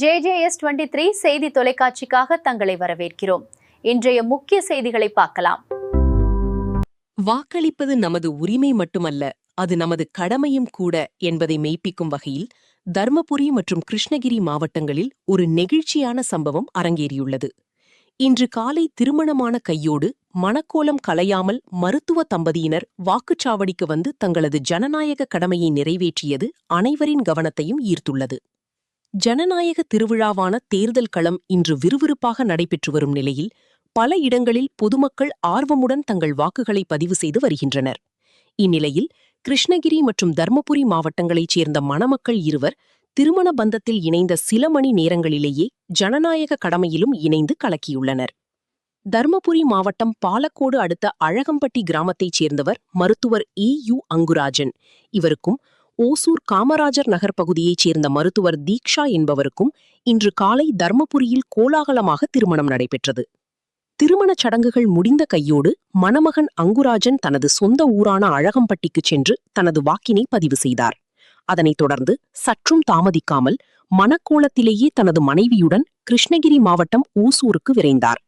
JJS23 செய்தி தொலைக்காட்சிக்காக தங்களை வரவேற்கிறோம். இன்றைய முக்கிய செய்திகளை பார்க்கலாம். வாக்களிப்பது நமது உரிமை மட்டுமல்ல, அது நமது கடமையும் கூட என்பதை மெய்ப்பிக்கும் வகையில் தர்மபுரி மற்றும் கிருஷ்ணகிரி மாவட்டங்களில் ஒரு நெகிழ்ச்சியான சம்பவம் அரங்கேறியுள்ளது. இன்று காலை திருமணமான கையோடு மணக்கோலம் கலையாமல் மருத்துவ தம்பதியினர் வாக்குச்சாவடிக்கு வந்து தங்களது ஜனநாயக கடமையை நிறைவேற்றியது அனைவரின் கவனத்தையும் ஈர்த்துள்ளது. ஜனநாயக திருவிழாவான தேர்தல் களம் இன்று விறுவிறுப்பாக நடைபெற்று வரும் நிலையில் பல இடங்களில் பொதுமக்கள் ஆர்வமுடன் தங்கள் வாக்குகளை பதிவு செய்து வருகின்றனர். இந்நிலையில் கிருஷ்ணகிரி மற்றும் தர்மபுரி மாவட்டங்களைச் சேர்ந்த மணமக்கள் இருவர் திருமண பந்தத்தில் இணைந்த சில மணி நேரங்களிலேயே ஜனநாயக கடமையிலும் இணைந்து கலக்கியுள்ளனர். தர்மபுரி மாவட்டம் பாலக்கோடு அடுத்த அழகம்பட்டி கிராமத்தைச் சேர்ந்தவர் மருத்துவர் EU அங்குராஜன். இவருக்கும் ஓசூர் காமராஜர் நகர் பகுதியைச் சேர்ந்த மருத்துவர் தீக்ஷா என்பவருக்கும் இன்று காலை தர்மபுரியில் கோலாகலமாக திருமணம் நடைபெற்றது. திருமணச் சடங்குகள் முடிந்த கையோடு மணமகன் அங்குராஜன் தனது சொந்த ஊரான அழகம்பட்டிக்கு சென்று தனது வாக்கினை பதிவு செய்தார். அதனைத் தொடர்ந்து சற்றும் தாமதிக்காமல் மணக்கோலத்திலேயே தனது மனைவியுடன் கிருஷ்ணகிரி மாவட்டம் ஓசூருக்கு விரைந்தார்.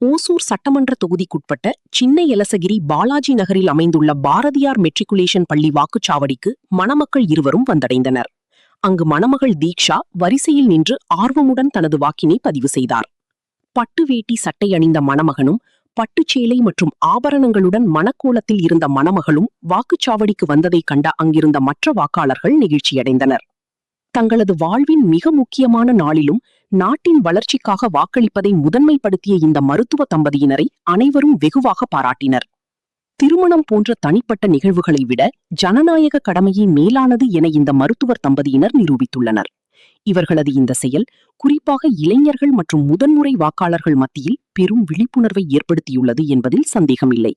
ஓசூர் சட்டமன்ற தொகுதிக்குட்பட்ட சின்ன எலசகிரி பாலாஜி நகரில் அமைந்துள்ள பாரதியார் மெட்ரிகுலேஷன் பள்ளி வாக்குச்சாவடிக்கு மணமக்கள் இருவரும் வந்தடைந்தனர். அங்கு மணமகள் தீக்ஷா வரிசையில் நின்று ஆர்வமுடன் தனது வாக்கினை பதிவு செய்தார். பட்டு வேட்டி சட்டை அணிந்த மணமகனும் பட்டுச்சேலை மற்றும் ஆபரணங்களுடன் மணக்கோலத்தில் இருந்த மணமகளும் வாக்குச்சாவடிக்கு வந்ததைக் கண்ட அங்கிருந்த மற்ற வாக்காளர்கள் நெகிழ்ச்சியடைந்தனர். தங்களது வாழ்வின் மிக முக்கியமான நாளிலும் நாட்டின் வளர்ச்சிக்காக வாக்களிப்பதை முதன்மைப்படுத்திய இந்த மருத்துவ தம்பதியினரை அனைவரும் வெகுவாக பாராட்டினர். திருமணம் போன்ற தனிப்பட்ட நிகழ்வுகளை விட ஜனநாயக கடமையே மேலானது என இந்த மருத்துவர் தம்பதியினர் நிரூபித்துள்ளனர். இவர்களது இந்த செயல் குறிப்பாக இளைஞர்கள் மற்றும் முதன்முறை வாக்காளர்கள் மத்தியில் பெரும் விழிப்புணர்வை ஏற்படுத்தியுள்ளது என்பதில் சந்தேகமில்லை.